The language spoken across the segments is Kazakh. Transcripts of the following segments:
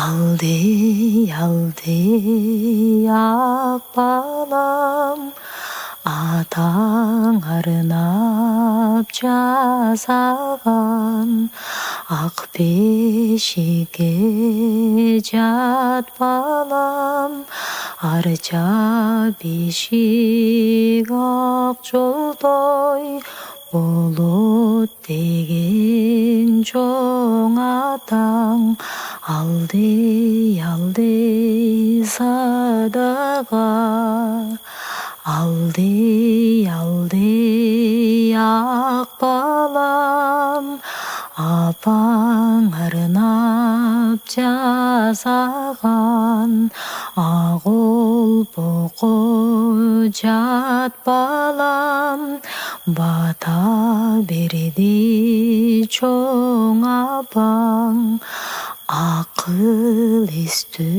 알디 알디 약바람 아당 아르납 자사간 악비시게 잣바람 아르자비시각 졸도이 болот деген жоңатаң алды алды садаға алды алды ақ балам апаң арнап жасаған ақ ұлпықы жат балам бата берді чоң апаң ақыл естісін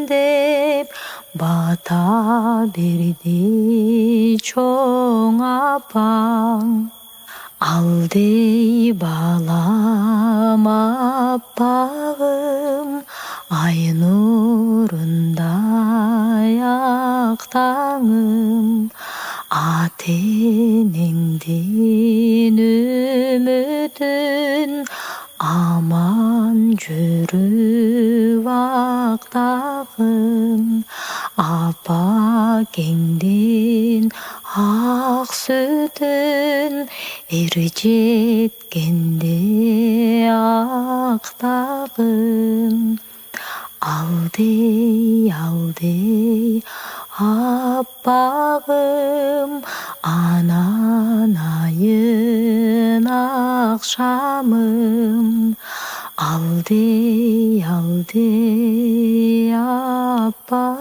деп бата берді чоң апаң алдей балам аппағым ай нұрындай ақ таңым ата-енеңден үмітін аман жүріп ақтағым апа-кеңден ақ сүтін ержеткенде ақтағым алдей алдей аппағым ананайын ақшамым алдей алдей аппағым